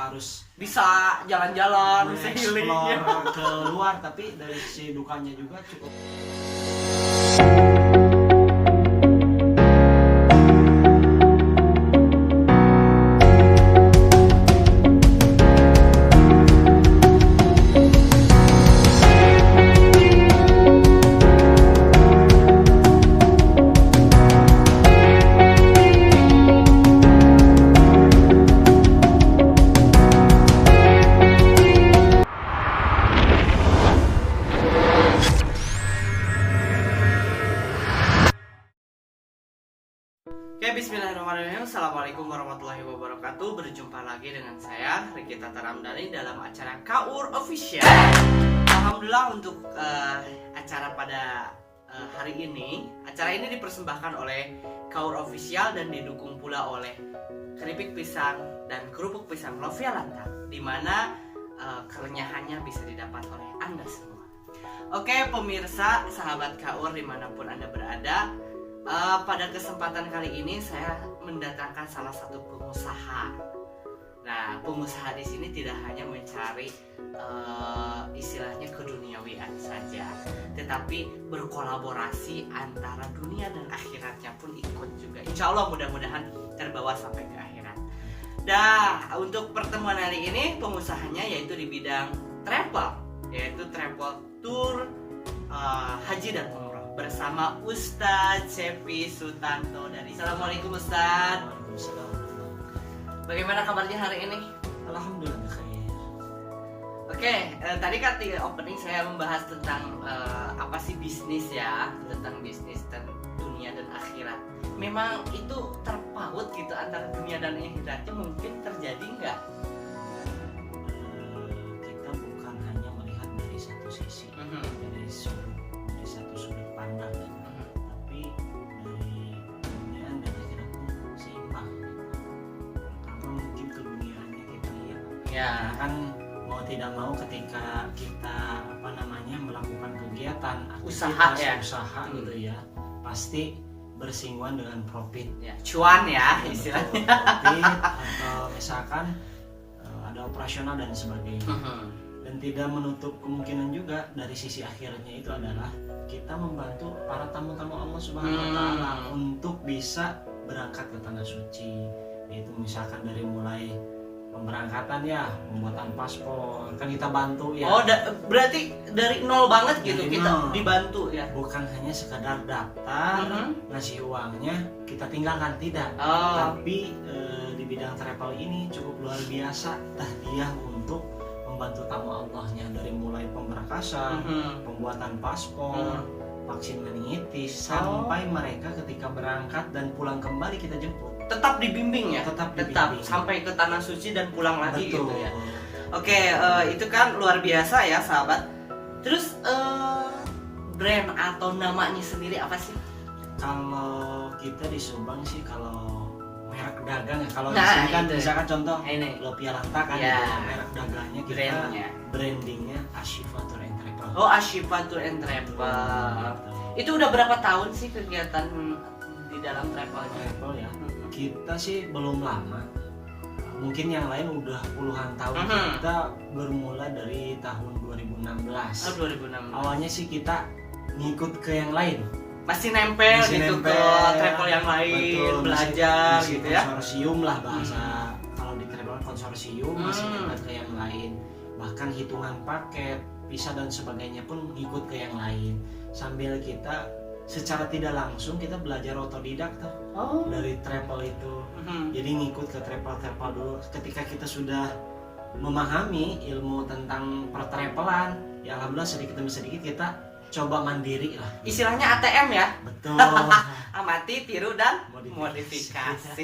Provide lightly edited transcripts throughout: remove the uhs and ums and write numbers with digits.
harus bisa jalan-jalan, bisa healing explore ke luar, tapi dari sisi dukanya juga cukup. Oke, bismillahirrahmanirrahim. Assalamualaikum warahmatullahi wabarakatuh. Berjumpa lagi dengan saya Riki Tataramdhani dalam acara KAUR Official. Alhamdulillah untuk acara pada hari ini. Acara ini dipersembahkan oleh KAUR Official dan didukung pula oleh keripik pisang dan kerupuk pisang Lovia Lantang, di mana kerenyahannya bisa didapat oleh Anda semua. Oke pemirsa, sahabat KAUR dimanapun Anda berada, pada kesempatan kali ini saya mendatangkan salah satu pengusaha. Nah, pengusaha di sini tidak hanya mencari istilahnya keduniawian saja, tetapi berkolaborasi antara dunia dan akhiratnya pun ikut juga. Insya Allah mudah-mudahan terbawa sampai ke akhirat. Nah, untuk pertemuan hari ini pengusahanya yaitu di bidang travel, yaitu travel tour haji dan umroh, bersama Ustadz Cepi Sutanto dari. Assalamualaikum Ustadz. Waalaikumsalam. Bagaimana kabarnya hari ini? Alhamdulillah khair. Oke, tadi kan di opening saya membahas tentang apa sih bisnis ya, tentang bisnis dan dunia dan akhirat. Memang itu terpaut gitu antara dunia dan akhiratnya, mungkin terjadi nggak? Kita bukan hanya melihat dari satu sisi, dari satu sudut pandang, tapi dari dunia dan akhirat pun seimbang. Pertama mungkin keduniaannya kita lihat. Ya. Kan mau tidak mau ketika kita melakukan kegiatan Usaha, aktivitas, ya. usaha gitu ya, pasti bersinggungan dengan profit. Ya, cuan ya istilahnya. Profit atau misalkan ada operasional dan sebagainya. Dan tidak menutup kemungkinan juga dari sisi akhirnya itu adalah kita membantu para tamu-tamu Allah Subhanahu wa taala untuk bisa berangkat ke tanah suci. Yaitu misalkan dari mulai pemberangkatan ya, pembuatan paspor, kan kita bantu ya. Oh, berarti dari nol banget gitu Dari kita nol. dibantu ya. Bukan hanya sekadar daftar, ngasih uangnya, kita tinggalkan, tidak. Oh. Tapi di bidang travel ini cukup luar biasa tahdiah untuk membantu tamu Allahnya, dari mulai pemberkasan, pembuatan paspor, vaksin meningitis, sampai mereka ketika berangkat dan pulang kembali kita jemput. Tetap dibimbing ya. Tetap sampai ke tanah suci dan pulang lagi. Betul. Gitu ya. Oke, itu kan luar biasa ya sahabat. Terus brand atau namanya sendiri apa sih? Kalau kita di Subang sih, kalau merek dagang ya, kalau di Nah, sini kan itu. misalkan contoh Ini. Lovia Lantang kan, Ya. gitu. Merek dagangnya kita Brandnya. brandingnya Ashifa Tour and Travel. Oh, Ashifa Tour and Travel. Gitu. Itu udah berapa tahun sih kegiatan di dalam travelnya? Travel ya. Kita sih belum lama. Mungkin yang lain udah puluhan tahun. Kita bermula dari tahun 2016. Oh, 2006. Awalnya sih kita ngikut ke yang lain. Masih nempel gitu ke travel yang lain, Betul, belajar masih gitu ya. Konsorsium lah bahasa. Kalau di travel konsorsium masih dekat ke yang lain. Bahkan hitungan paket, visa dan sebagainya pun ngikut ke yang lain. Sambil kita secara tidak langsung kita belajar otodidak tuh. Dari travel itu. Jadi ngikut ke travel dulu. Ketika kita sudah memahami ilmu tentang pertravelan, ya alhamdulillah sedikit demi sedikit kita coba mandiri lah. Istilahnya ATM ya. Betul. Amati, tiru dan Modifikasi. modifikasi.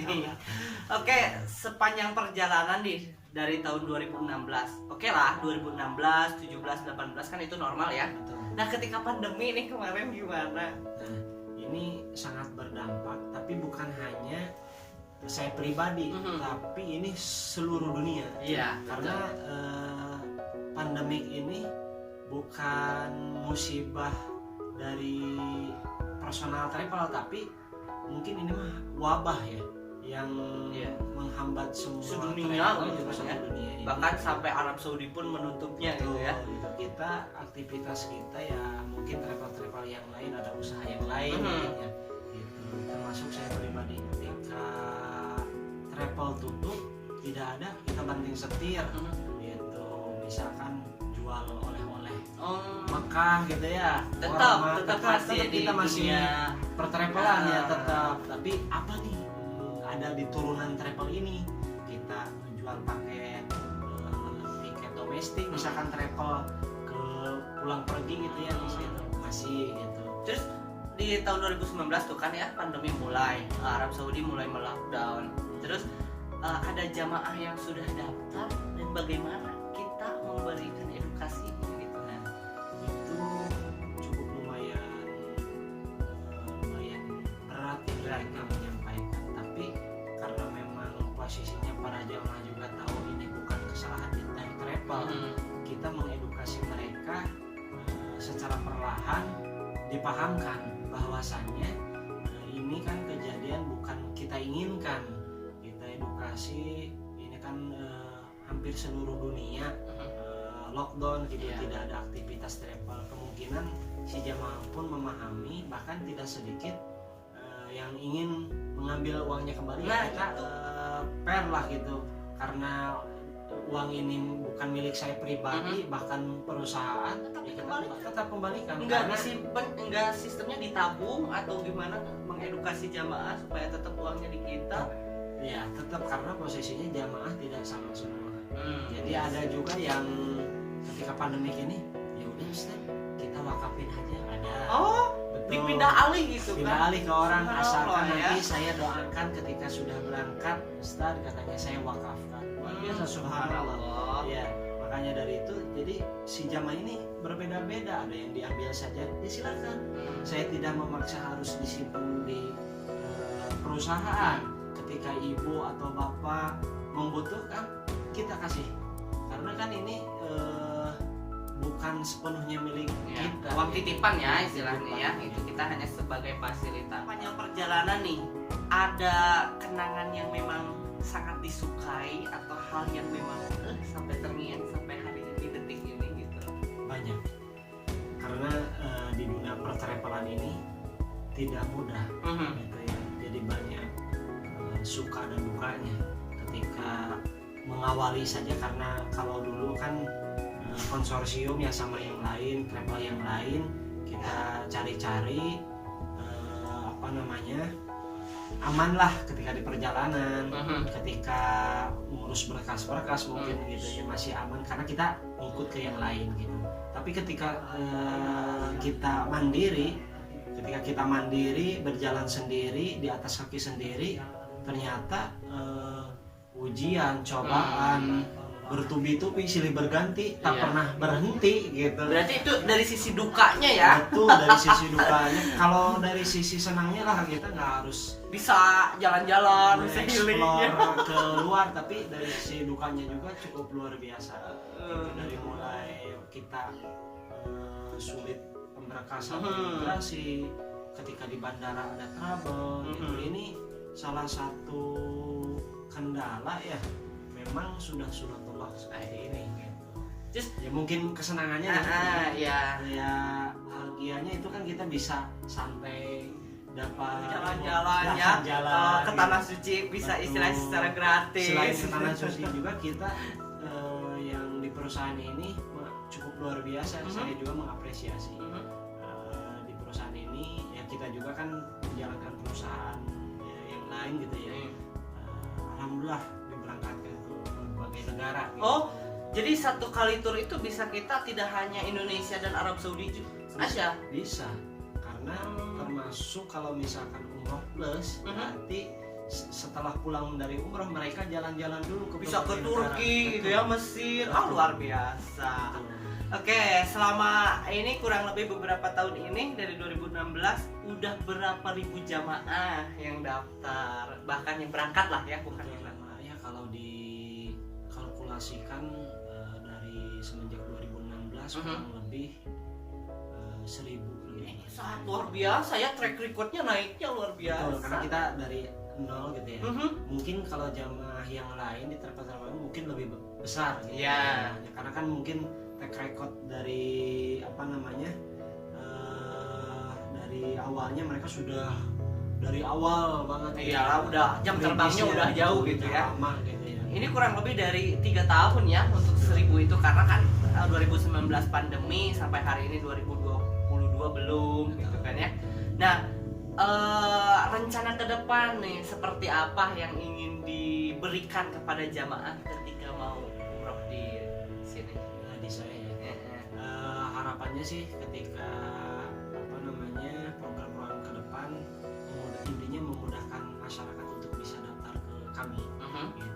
Oke, sepanjang perjalanan nih dari tahun 2016. Oke lah, 2016, 17, 18 kan itu normal ya. Betul. Nah, ketika pandemi nih kemarin gimana? Nah, ini sangat berdampak, tapi bukan hanya saya pribadi, tapi ini seluruh dunia. Iya, Karena pandemik ini bukan musibah dari personal travel, tapi mungkin ini mah wabah ya. yang Iya. menghambat semua Sedunia travel gitu gitu, kan ya. sedunia ini. Bahkan sampai Arab Saudi pun menutupnya gitu ya. Gitu. Kita aktivitas kita ya mungkin travel yang lain, ada usaha yang lain Mhm. mungkin ya gitu. Termasuk saya pribadi, ketika travel tutup tidak ada, kita banting setir gitu, misalkan jual oleh-oleh Oh, Mekah gitu ya, tetap masih di kita masih dunia. pertravelan ya Ah. tetap, tapi apa nih ada di turunan travel ini, kita menjual paket tiket domestik, misalkan travel ke pulang pergi gitu ya, masih gitu. Terus di tahun 2019 tuh kan ya pandemi mulai, Arab Saudi mulai melockdown. Terus ada jamaah yang sudah daftar dan bagaimana kita memberikan edukasi gitu kan. Itu cukup lumayan berat ya kita menyampaikan, tapi karena memang posisinya para jamaah juga tahu ini bukan kesalahan dari travel, kita mengedukasi mereka secara perlahan, dipahamkan bahwasannya ini kan kejadian bukan kita inginkan. Kita edukasi, ini kan hampir seluruh dunia lockdown gitu, Iya. tidak ada aktivitas travel. Kemungkinan si jamaah pun memahami, bahkan tidak sedikit yang ingin mengambil uangnya kembali. Nah, Kita itu. fair lah gitu, karena uang ini bukan milik saya pribadi, bahkan perusahaan, Tetap ya kita dikembalikan. tetap kembalikan. Enggak Karena disimpan, enggak sistemnya ditabung atau gimana mengedukasi jamaah supaya tetap uangnya di kita. ya tetap, karena posisinya jamaah tidak sama semua. Jadi Iya ada sih. juga yang ketika pandemi ini, ya udah Ustaz, kita wakafin aja, ada. Oh, Betul. dipindah alih gitu Pindah kan. alih ke orang, asalkan Subhanallah, nanti ya. saya doakan ketika sudah berangkat, Ustaz, katanya saya wakafkan. Luar biasa, subhanallah. Ya, makanya dari itu, jadi si jamaah ini berbeda-beda. Ada yang diambil saja, ya silakan. Saya tidak memaksa harus disimpan di perusahaan. Ketika ibu atau bapak membutuhkan, kita kasih. Karena kan ini bukan sepenuhnya milik Ya, kita. uang titipan ya istilahnya ya. Itu kita hanya sebagai fasilitas. Panjang perjalanan nih, ada kenangan yang memang sangat disukai atau hal yang memang sampai terngiang sampai hari ini, detik ini gitu. Banyak, karena di dunia pertravelan ini tidak mudah gitu ya. Jadi banyak suka dan dukanya ketika mengawali saja, karena kalau dulu kan konsorsium ya sama yang lain, travel yang lain, kita cari-cari apa namanya, aman lah ketika di perjalanan, ketika ngurus berkas-berkas mungkin gitu ya masih aman karena kita ikut ke yang lain gitu. Tapi ketika kita mandiri, berjalan sendiri di atas kaki sendiri, ternyata ujian, cobaan bertubi-tubi, silih berganti, tak Iya. pernah berhenti gitu. Berarti itu dari sisi dukanya ya. Betul, dari sisi dukanya. Kalau dari sisi senangnya lah, kita nggak harus Bisa jalan-jalan, bisa healing ya. explore ke luar, tapi dari sisi dukanya juga cukup luar biasa. Gitu, dari mulai kita sulit pemberkasan imigrasi, ketika di bandara ada trouble, gitu. Ini salah satu kendala ya. Memang sudah sunatullah seperti ini. Gitu. Terus Ya mungkin kesenangannya ya ya bahagianya itu kan kita bisa santai, dapat jalan-jalan ya, jalan ke tanah suci bisa Betul. istilahnya secara gratis. Selain ke tanah suci juga kita yang di perusahaan ini cukup luar biasa. Saya juga mengapresiasi di perusahaan ini ya, kita juga kan menjalankan perusahaan ya, yang lain gitu ya. Alhamdulillah diberangkatkan ke berbagai negara gitu. Oh, jadi satu kali tur itu bisa kita tidak hanya Indonesia dan Arab Saudi aja. Bisa, karena termasuk kalau misalkan umroh plus, berarti setelah pulang dari umroh mereka jalan-jalan dulu ke Bisa ke berbagai Turki negara. gitu ya, Mesir. Ah, luar biasa. Betul. Oke, selama ini kurang lebih beberapa tahun ini dari 2016 udah berapa ribu jamaah yang daftar, bahkan yang berangkat lah ya, bukan yang daftar. Ya kalau dikalkulasikan dari semenjak 2016 kurang lebih 1000 lebih. Sangat luar biasa ya, track recordnya naiknya luar biasa. Betul, karena kita dari nol gitu ya. Mungkin kalau jamaah yang lain di travel mungkin lebih besar gitu ya. Karena kan mungkin track record dari apa namanya dari awalnya mereka sudah dari awal banget. Iyalah, udah jam terbangnya udah jauh gitu ya. Lama gitu ya. Ini kurang lebih dari 3 tahun ya untuk 1000 itu, karena kan 2019 pandemi sampai hari ini 2022 belum gitu kan ya. Nah, rencana ke depan nih seperti apa yang ingin diberikan kepada jamaah ketika mau umroh di sini? Nah, di saya ya. Harapannya sih ketika apa namanya program-program ke depan intinya memudahkan masyarakat untuk bisa daftar ke kami gitu.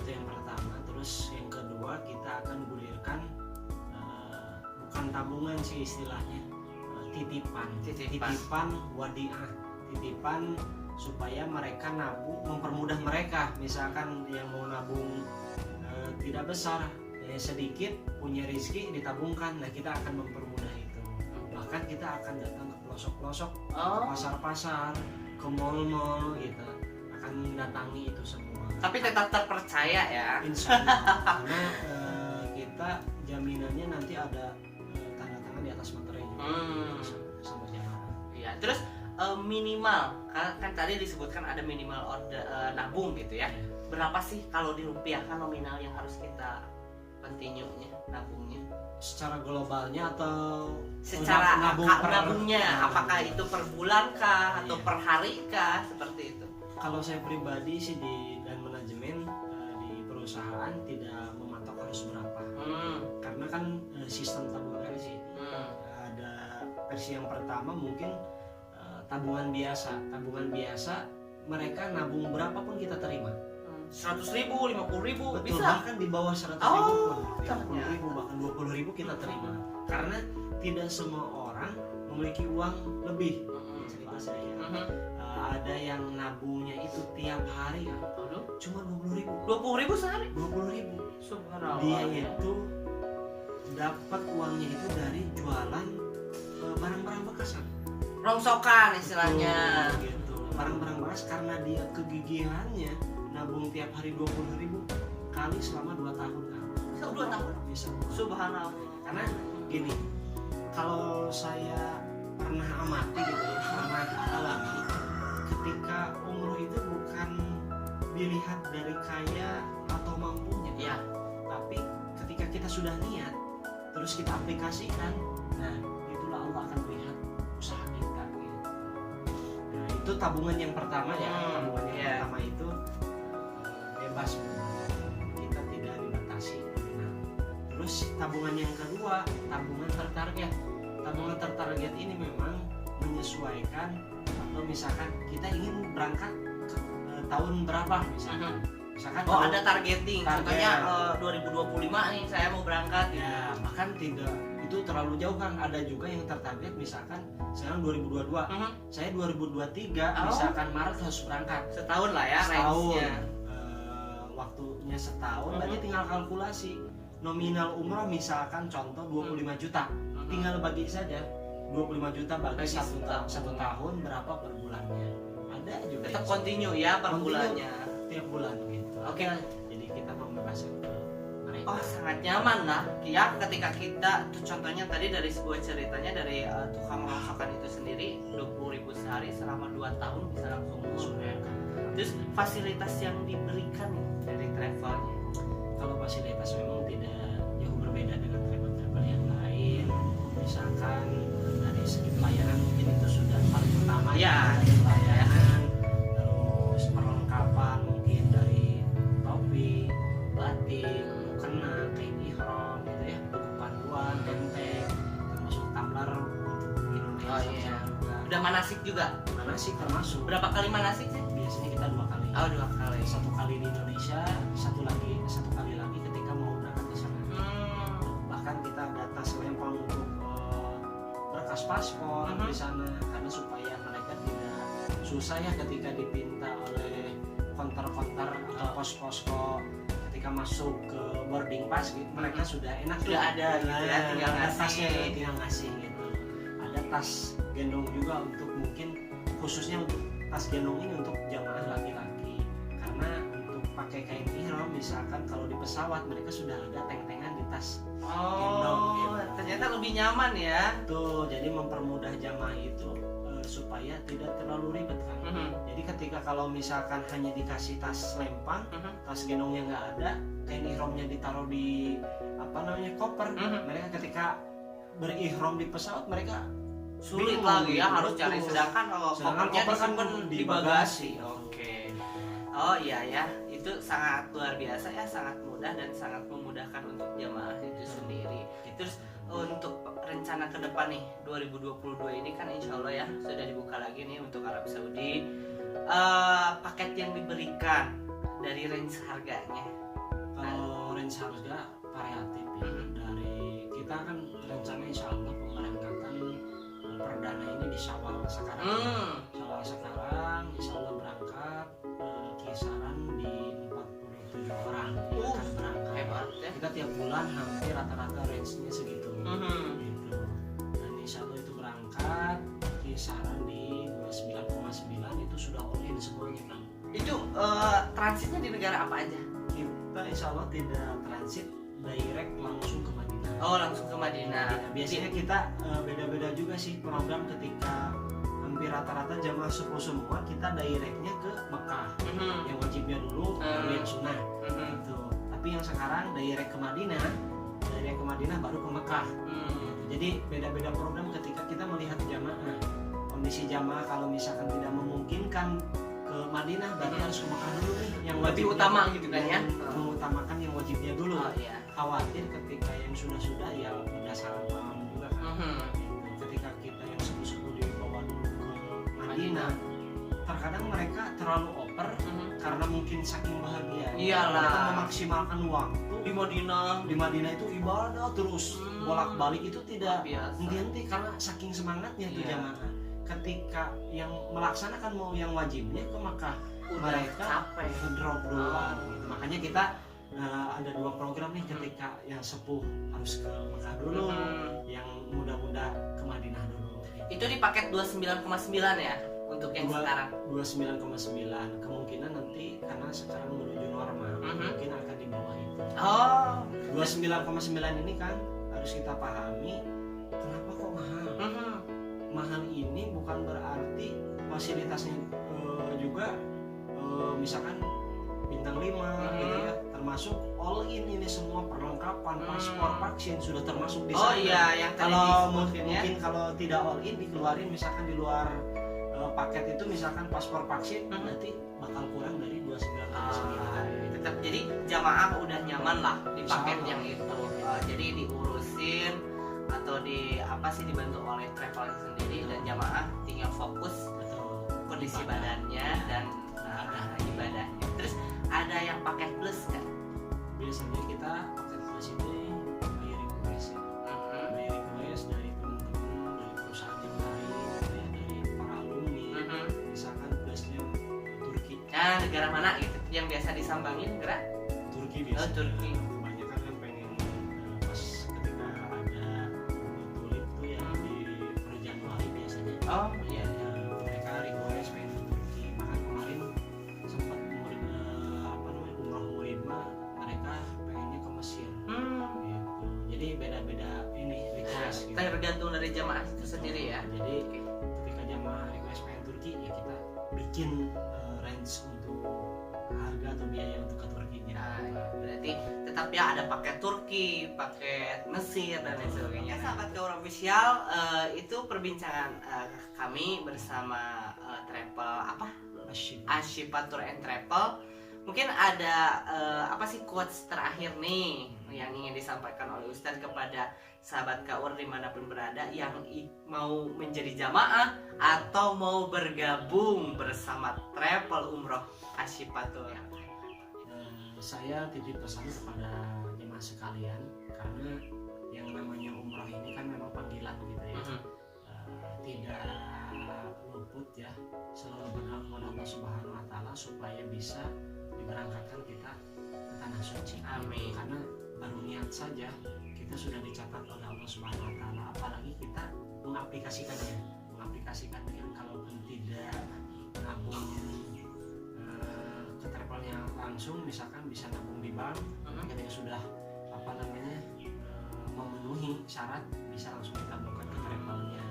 Itu yang pertama. Terus yang kedua kita akan gulirkan bukan tabungan sih istilahnya, titipan wadiah, titipan supaya mereka nabung, mempermudah mereka. Misalkan yang mau nabung tidak besar, sedikit, punya rezeki ditabungkan. Nah, kita akan mempermudah itu. Bahkan kita akan datang ke pelosok-pelosok, pasar-pasar, ke mall-mall gitu, akan mendatangi itu semua. Tapi tetap terpercaya ya. Insya Allah. Karena kita jaminannya nanti ada tanda tangan di atas materai sama jamaah. Iya. Terus minimal kan tadi disebutkan ada minimal order nabung gitu ya. Berapa sih kalau dirupiahkan nominal yang harus kita continue-nya nabungnya? Secara globalnya atau secara nabungnya, Nah, apakah itu per bulan kah atau per hari kah, seperti itu? Kalau saya pribadi sih dan manajemen di perusahaan tidak mematok harus berapa, karena kan sistem tabungan sih ada versi yang pertama mungkin tabungan biasa mereka nabung berapapun kita terima. 100.000, 50.000 Betul, bisa. bahkan di bawah 100.000 pun, 50.000 bahkan 20.000 kita terima. Karena tidak semua orang memiliki uang lebih. Cerita saya, ada yang nabungnya itu tiap hari kan, cuma 20.000. 20.000 sehari? 20.000. Subhanallah. Dia itu dapat uangnya itu dari jualan barang-barang bekasan. Rongsokan istilahnya. Gitu. Barang-barang bekas, karena dia kegigihannya nabung tiap hari 20.000 kali selama 2 tahun kan. Bisa 2 tahun? Bisa. Subhanallah. Karena gini, kalau saya pernah amati gitu ya, pernah alami, ketika umroh itu bukan dilihat dari kaya atau mampunya ya, tapi ketika kita sudah niat terus kita aplikasikan, nah itulah Allah akan melihat usaha kita gitu. Nah, itu tabungan yang pertama ya. Tabungan yang pertama itu bebas, kita tidak dibatasi. Nah, terus tabungan yang kedua, tabungan tertarget. Tabungan tertarget ini memang menyesuaikan, atau misalkan kita ingin berangkat ke tahun berapa misalkan. Ada targeting. Contohnya 2025 nih saya mau berangkat. Ya, bahkan tidak itu terlalu jauh kan. Ada juga yang tertarget misalkan sekarang 2022. Saya 2023 misalkan Maret harus berangkat. Setahun lah ya setahun. Waktunya setahun, berarti tinggal kalkulasi. Nominal umroh misalkan contoh 25 juta. Tinggal bagi saja 25 juta bagi satu tahun berapa per bulannya. Ada juga tetap continue ya per bulannya, tiap bulan gitu. Oke. Jadi kita membebaskan ke mereka. Oh, sangat nyaman lah ya ketika kita tuh, contohnya tadi dari sebuah ceritanya dari tukang rongsokan itu sendiri 20.000 sehari selama 2 tahun bisa langsung umroh ya. Terus fasilitas yang diberikan dari travelnya, kalau fasilitas memang tidak jauh berbeda dengan travel yang lain. Misalkan dari segi pelayanan mungkin itu sudah paling utama ya, pelayanan, terus perlengkapan mungkin dari topi, batik, mukena, kain ihram gitu ya, buku panduan, tempe, termasuk tumbler untuk minum air juga. Udah manasik juga? Manasik termasuk. Berapa kali manasik sih? Biasanya kita 2 kali. Oh, 2 kali. 1 kali di Indonesia, satu kali lagi ketika mau berangkat ke sana. Bahkan kita ada tas lempang untuk berkas paspor di sana, karena supaya mereka tidak susah ya ketika dipinta oleh konter-konter atau pos-posko ketika masuk ke boarding pass gitu. Mereka sudah enak, sudah ada gitu ya, tinggal ngasih gitu. Ada tas gendong juga untuk mungkin khususnya untuk tas gendong ini untuk jamaah laki-laki, karena untuk pakai kain ihram misalkan kalau di pesawat mereka sudah ada teng-tengan di tas gendong gitu. Ternyata lebih nyaman ya. Tuh, jadi mempermudah jamaah itu supaya tidak terlalu ribet kan. Jadi ketika kalau misalkan hanya dikasih tas lempang, tas gendongnya nggak ada, kain ihramnya ditaruh di koper, mereka ketika berihram di pesawat mereka Sulit bingung lagi ya, gitu. harus cari. Sedangkan kalau kopernya koper kan disimpan di di bagasi. bagasi. Oke. Oh iya ya, itu sangat luar biasa ya, sangat mudah dan sangat memudahkan untuk jamaah itu sendiri. Terus untuk rencana ke depan nih 2022 ini kan insya Allah ya sudah dibuka lagi nih untuk Arab Saudi. Paket yang diberikan dari range harganya. Kalau range harga variatif ya. Dari kita kan rencana insya Allah pemberangkatan perdana ini di Syawal sekarang. Syawal sekarang insya Allah berangkat kisaran di 47 orang akan berangkat. Hebat ya. Kita tiap bulan hampir rata-rata range-nya segitu. Gitu. Dan insya Allah itu berangkat kisaran di 29,9 itu sudah all in semuanya kan. Itu transitnya di negara apa aja? Kita insya Allah tidak transit, direct langsung ke Madinah. Oh, langsung ke Madinah. Biasanya kita beda-beda juga sih program, ketika hampir rata-rata jamaah sepuh semua kita directnya ke Mekah. Yang wajibnya dulu baru yang sunnah gitu. Tapi yang sekarang direct ke Madinah baru ke Mekah. Jadi beda-beda program ketika kita melihat jamaah. Kondisi jamaah kalau misalkan tidak memungkinkan ke Madinah berarti harus ke Mekah dulu nih, yang lebih wajibnya, utama gitu kan ya. Mengutamakan yang wajibnya dulu. Iya. Khawatir ketika yang sudah ya udah salah paham juga kan. Ketika kita yang sepuh-sepuh dibawa dulu ke Madinah, terkadang mereka terlalu oper karena mungkin saking bahagia. Iyalah. Mereka memaksimalkan waktu Di Madinah itu ibadah terus bolak-balik itu tidak biasa. henti-henti karena saking semangatnya tuh Iya. jamaah. Ketika yang melaksanakan mau yang wajibnya ke Makkah, Udah mereka capek. ngedrop duluan gitu. Makanya kita ada dua program nih, ketika yang sepuh harus ke Makkah dulu, yang muda-muda ke Madinah dulu. Itu di paket 29,9 ya untuk yang sekarang. 29,9 kemungkinan nanti karena sekarang menuju normal mungkin akan di bawah itu. Oh. 29,9 ini kan harus kita pahami kenapa kok mahal. Mahal ini bukan berarti fasilitasnya juga misalkan bintang 5 gitu ya, termasuk all in ini semua perlengkapan paspor, vaksin sudah termasuk di sana. Oh iya, yang tadi Kalau disebutin ya. mungkin kalau tidak all in dikeluarin misalkan di luar paket itu misalkan paspor vaksin nanti bakal kurang dari 29,9. Tetap jadi jamaah udah nyaman lah di paket Sama. yang itu. Jadi diurusin atau dibantu oleh travel sendiri dan jamaah tinggal fokus Betul. kondisi badannya dan ibadahnya. Terus ada yang paket plus kan? Biasanya kita paket plus ini by request ya. By request dari teman-teman, dari perusahaan yang lain, dari para alumni. Misalkan plusnya Turki. Nah, negara mana gitu yang biasa disambangin negara? Turki biasanya. Turki. Kebanyakan kan pengen pas ketika ada tulip tuh yang di per Januari biasanya. Oh iya. Mereka request pengen ke Turki. Bahkan kemarin sempat umroh muridma, mereka pengennya ke Mesir. Gitu. Jadi beda-beda ini request. Gitu. Tergantung dari jamaah itu sendiri ya. Jadi ketika jamaah request pengen Turki ya kita bikin range untuk harga atau biaya untuk ke Turkinya. Nah, berarti tetap ya ada paket Turki, paket Mesir dan lain sebagainya. Sahabat Kaur Official, itu perbincangan kami bersama travel Ashifa Tour and Travel. Mungkin ada quotes terakhir nih yang ingin disampaikan oleh Ustadz kepada sahabat Kaur dimanapun berada yang mau menjadi jamaah atau mau bergabung bersama travel umroh Ashifa Tour. Saya titip pesan kepada jemaah sekalian, karena yang namanya umroh ini kan memang panggilan gitu ya. Tidak luput ya, selalu berdoa kepada Allah Subhanahu wa taala supaya bisa diberangkatkan kita ke tanah suci. Amin. Karena baru niat saja kita sudah dicatat oleh Allah Subhanahu wa taala, apalagi kita mengaplikasikannya kalaupun tidak nabung ke travelnya langsung, misalkan bisa nabung di bank. Ketika sudah memenuhi syarat bisa langsung ditabungkan ke travelnya.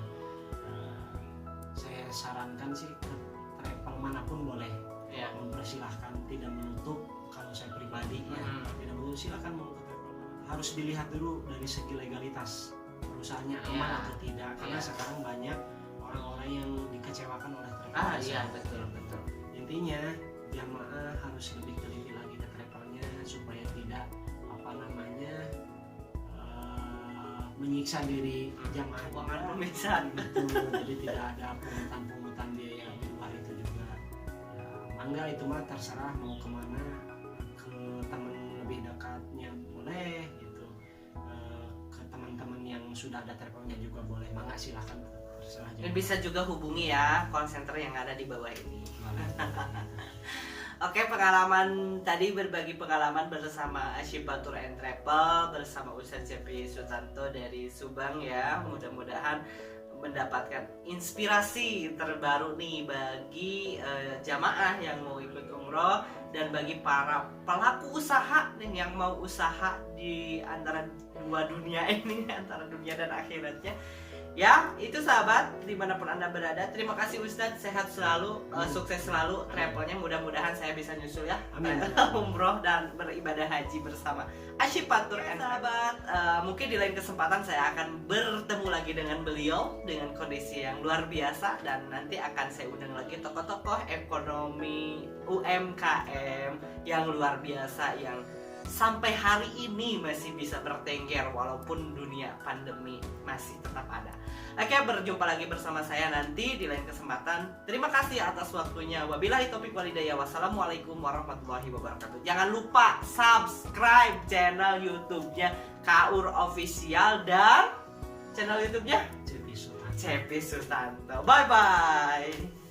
Saya sarankan sih ke travel manapun boleh, mempersilahkan, tidak menutup. Kalau saya pribadi tidak menutup, silakan mau ke travel mana. Harus dilihat dulu dari segi legalitas perusahaannya aman atau tidak, karena sekarang banyak orang-orang yang dikecewakan oleh travel. Betul. Intinya jamaah harus lebih teliti lagi ke travelnya supaya tidak menyiksa diri jamaah keuangan pemisahan. Jadi tidak ada pungutan biaya di luar itu juga. Ya, mangga itu mah terserah mau kemana, ke teman lebih dekatnya boleh gitu, ke teman-teman yang sudah ada travelnya juga boleh. Mangga silahkan, terserah. Bisa juga hubungi ya call center yang ada di bawah ini. Oke, pengalaman tadi, berbagi pengalaman bersama Ashipa Tour and Travel bersama Ustadz Cepi Sutanto dari Subang ya. Mudah-mudahan mendapatkan inspirasi terbaru nih bagi jamaah yang mau ikut umroh dan bagi para pelaku usaha nih yang mau usaha di antara dua dunia ini, antara dunia dan akhiratnya. Ya, itu sahabat dimanapun Anda berada. Terima kasih Ustadz, sehat selalu, sukses selalu travelnya. Mudah-mudahan saya bisa nyusul ya, umroh dan beribadah haji bersama Ashipa Tour and sahabat. Mungkin di lain kesempatan saya akan bertemu lagi dengan beliau dengan kondisi yang luar biasa, dan nanti akan saya undang lagi tokoh-tokoh ekonomi UMKM yang luar biasa yang sampai hari ini masih bisa bertengger walaupun dunia pandemi masih tetap ada. Oke, berjumpa lagi bersama saya nanti di lain kesempatan. Terima kasih atas waktunya. Wabillahi taufiq walhidayah. Wassalamualaikum warahmatullahi wabarakatuh. Jangan lupa subscribe channel YouTube-nya Kaur Official dan channel YouTube-nya Cepi Sutanto. Bye bye.